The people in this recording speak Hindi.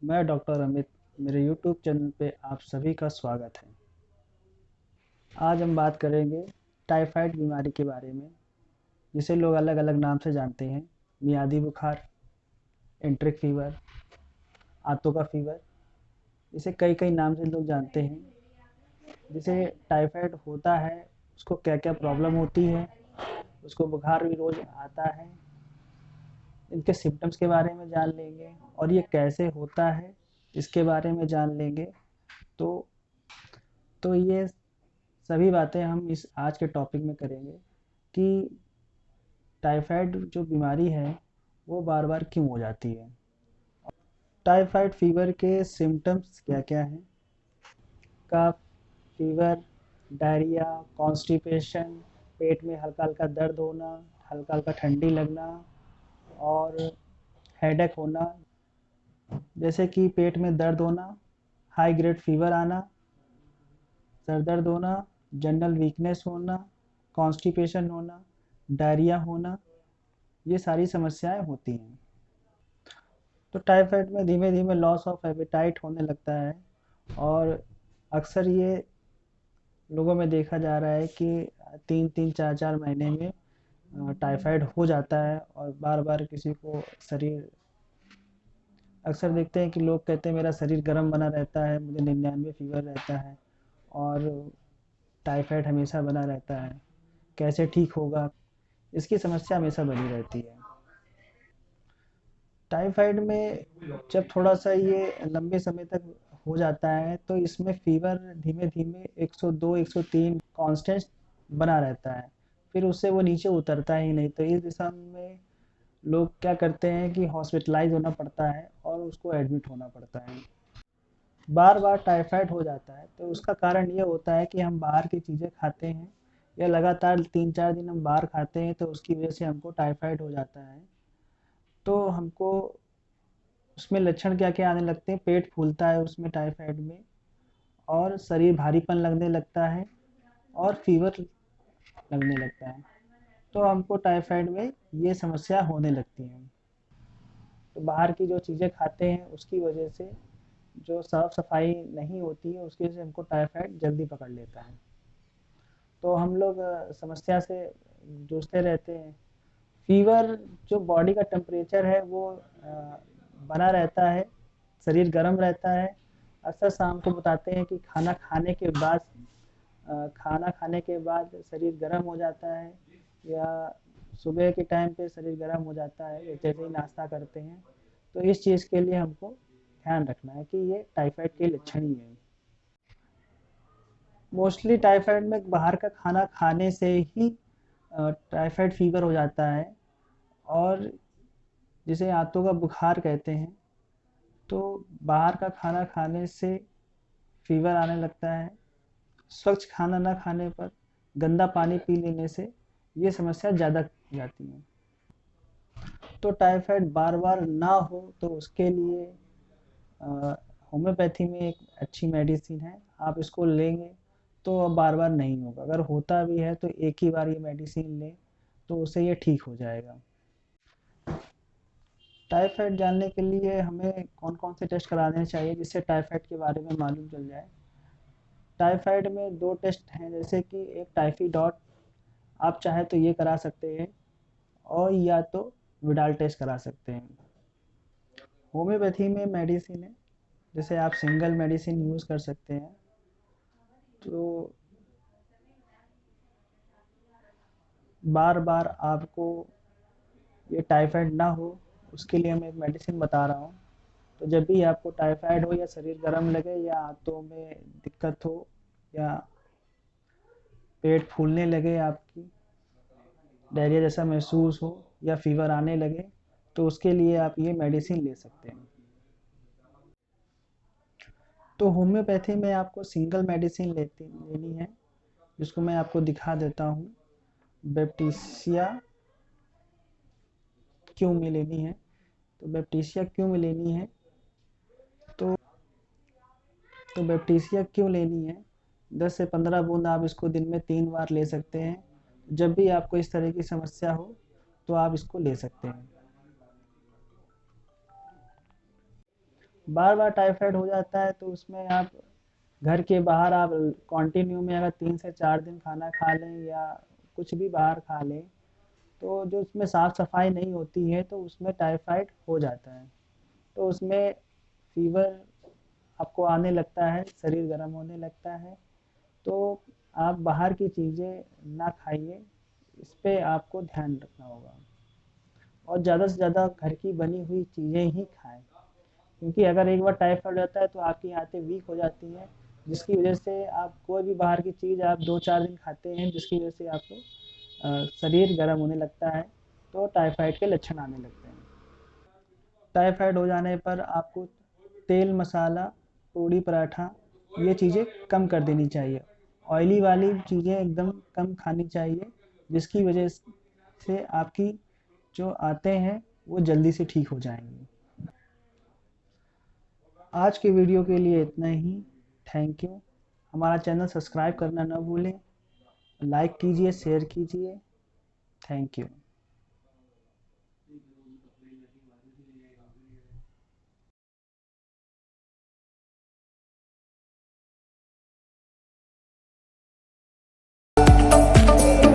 मैं डॉक्टर अमित। मेरे यूट्यूब चैनल पे आप सभी का स्वागत है। आज हम बात करेंगे टाइफाइड बीमारी के बारे में, जिसे लोग अलग अलग नाम से जानते हैं। मियादी बुखार, एंट्रिक फीवर, आंतों का फीवर, इसे कई कई नाम से लोग जानते हैं। जिसे टाइफाइड होता है उसको क्या क्या प्रॉब्लम होती है, उसको बुखार भी रोज़ आता है, इनके सिम्टम्स के बारे में जान लेंगे और ये कैसे होता है इसके बारे में जान लेंगे। तो ये सभी बातें हम इस आज के टॉपिक में करेंगे कि टाइफाइड जो बीमारी है वो बार बार क्यों हो जाती है। टाइफाइड फीवर के सिम्टम्स क्या क्या हैं? कफ, फीवर, डायरिया, कॉन्स्टिपेशन, पेट में हल्का हल्का दर्द होना, हल्का हल्का ठंडी लगना और हेडेक होना, जैसे कि पेट में दर्द होना, हाई ग्रेड फीवर आना, सर दर्द होना, जनरल वीकनेस होना, कॉन्स्टिपेशन होना, डायरिया होना, ये सारी समस्याएं होती हैं। तो टाइफाइड में धीमे धीमे लॉस ऑफ एपेटाइट होने लगता है और अक्सर ये लोगों में देखा जा रहा है कि 3-3 4-4 महीने में टाइफाइड हो जाता है और बार बार किसी को शरीर, अक्सर देखते हैं कि लोग कहते हैं मेरा शरीर गर्म बना रहता है, मुझे 99 फीवर रहता है और टाइफाइड हमेशा बना रहता है, कैसे ठीक होगा? इसकी समस्या हमेशा बनी रहती है। टाइफाइड में जब थोड़ा-सा ये लंबे समय तक हो जाता है तो इसमें फ़ीवर धीमे-धीमे 102, 103 कांस्टेंट बना रहता है। फिर उससे वो नीचे उतरता ही नहीं, तो इस दिशा में लोग क्या करते हैं कि हॉस्पिटलाइज़ होना पड़ता है और उसको एडमिट होना पड़ता है। बार-बार टाइफाइड हो जाता है तो उसका कारण ये होता है कि हम बाहर की चीज़ें खाते हैं या लगातार 3-4 दिन हम बाहर खाते हैं तो उसकी वज़ह से हमको टाइफाइड हो जाता है। तो हमको उसमें लक्षण क्या-क्या आने लगते हैं? पेट फूलता है उसमें टाइफाइड में और शरीर भारीपन लगने लगता है और फ़ीवर लगने लगता है। तो हमको टाइफाइड में ये समस्या होने लगती है। तो बाहर की जो चीज़ें खाते हैं उसकी वजह से जो साफ-सफाई नहीं होती है उसकी वजह से हमको टाइफाइड जल्दी पकड़ लेता है। तो हम लोग समस्या से जूझते रहते हैं। फ़ीवर जो बॉडी का टेम्परेचर है वो बना रहता है, शरीर गर्म रहता है। अक्सर शाम को बताते हैं कि खाना खाने के बाद शरीर गर्म हो जाता है या सुबह के टाइम पे शरीर गर्म हो जाता है जैसे ही नाश्ता करते हैं। तो इस चीज़ के लिए हमको ध्यान रखना है कि ये टाइफाइड के लक्षण ही हैं। मोस्टली टाइफाइड में बाहर का खाना खाने से ही टाइफाइड फीवर हो जाता है और जिसे आंतों का बुखार कहते हैं। तो बाहर का खाना खाने से फीवर आने लगता है। स्वच्छ खाना ना खाने पर, गंदा पानी पी लेने से ये समस्या ज़्यादा हो जाती है। तो टाइफाइड बार बार ना हो तो उसके लिए अ, होम्योपैथी में एक अच्छी मेडिसिन है, आप इसको लेंगे तो अब बार बार नहीं होगा। अगर होता भी है तो एक ही बार ये मेडिसिन लें तो उससे ये ठीक हो जाएगा। टाइफाइड जानने के लिए हमें कौन कौन से टेस्ट कराने चाहिए जिससे टाइफाइड के बारे में मालूम चल जाए? टाइफाइड में 2 टेस्ट हैं, जैसे कि एक टाइफीडॉट, आप चाहे तो ये करा सकते हैं और या तो विडाल टेस्ट करा सकते हैं। होम्योपैथी में मेडिसिन है, जैसे आप सिंगल मेडिसिन यूज़ कर सकते हैं। तो बार बार आपको ये टाइफाइड ना हो उसके लिए मैं एक मेडिसिन बता रहा हूँ। तो जब भी आपको टाइफाइड हो या शरीर गर्म लगे या आंतों में दिक्कत हो या पेट फूलने लगे, आपकी डायरिया जैसा महसूस हो या फीवर आने लगे, तो उसके लिए आप ये मेडिसिन ले सकते हैं। तो होम्योपैथी में आपको सिंगल मेडिसिन लेनी है, जिसको मैं आपको दिखा देता हूँ। बैप्टिसिया क्यों में लेनी है? तो बैप्टिसिया क्यों में लेनी है? तो बैप्टिसिया क्यों लेनी है? 10 से 15 बूंद आप इसको दिन में 3 बार ले सकते हैं। जब भी आपको इस तरह की समस्या हो तो आप इसको ले सकते हैं। बार बार टाइफाइड हो जाता है तो उसमें आप घर के बाहर आप कंटिन्यू में अगर 3 से 4 दिन खाना खा लें या कुछ भी बाहर खा लें, तो जो उसमें साफ़ सफाई नहीं होती है तो उसमें टाइफाइड हो जाता है। तो उसमें फीवर आपको आने लगता है, शरीर गर्म होने लगता है। तो आप बाहर की चीज़ें ना खाइए, इस पे आपको ध्यान रखना होगा और ज़्यादा से ज़्यादा घर की बनी हुई चीज़ें ही खाएँ। क्योंकि अगर एक बार टाइफाइड रहता है तो आपकी आंतें वीक हो जाती हैं, जिसकी वजह से आप कोई भी बाहर की चीज़ आप 2-4 दिन खाते हैं, जिसकी वजह से आपको शरीर गर्म होने लगता है, तो टाइफाइड के लक्षण आने लगते हैं। टाइफाइड हो जाने पर आपको तेल मसाला, पूड़ी पराठा ये चीज़ें कम कर देनी चाहिए। ऑयली वाली चीज़ें एकदम कम खानी चाहिए, जिसकी वजह से आपकी जो आते हैं वो जल्दी से ठीक हो जाएंगी। आज के वीडियो के लिए इतना ही। Thank you. हमारा चैनल सब्सक्राइब करना ना भूलें। लाइक कीजिए, शेयर कीजिए। Thank you.